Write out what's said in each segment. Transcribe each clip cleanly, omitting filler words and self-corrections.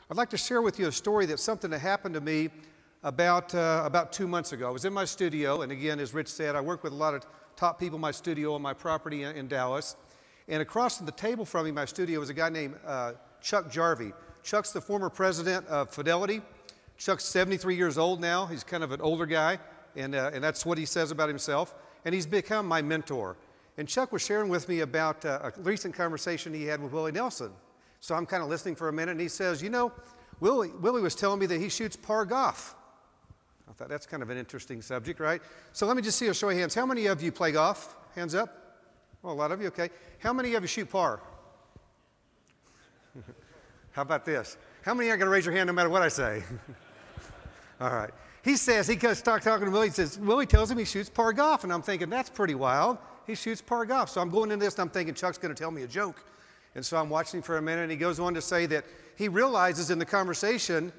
I'd like to share with you a story that's something that happened to me about 2 months ago. I was in my studio, and again, as Rich said, I work with a lot of top people in my studio on my property in Dallas. And across from the table from me in my studio was a guy named Chuck Jeary. Chuck's the former president of Fidelity. Chuck's 73 years old now. He's kind of an older guy, and that's what he says about himself. And he's become my mentor. And Chuck was sharing with me about a recent conversation he had with Willie Nelson. So I'm kind of listening for a minute, and he says, you know, Willie was telling me that he shoots par golf. I thought that's kind of an interesting subject, right? So let me just see a show of hands. How many of you play golf? Hands up. Well, a lot of you, okay. How many of you shoot par? How about this? How many are going to raise your hand no matter what I say? All right. He says, he goes talking to Willie, he says, Willie tells him he shoots par golf. And I'm thinking, that's pretty wild. He shoots par golf. So I'm going into this and I'm thinking, Chuck's going to tell me a joke. And so I'm watching for a minute, and he goes on to say that he realizes in the conversation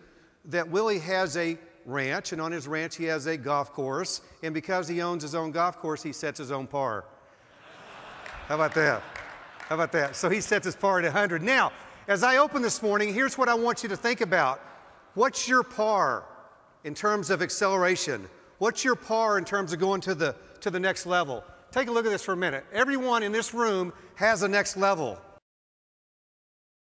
that Willie has a ranch, and on his ranch he has a golf course. And because he owns his own golf course, he sets his own par. How about that? How about that? So he sets his par at 100. Now, as I open this morning, here's what I want you to think about. What's your par in terms of acceleration? What's your par in terms of going to the next level? Take a look at this for a minute. Everyone in this room has a next level.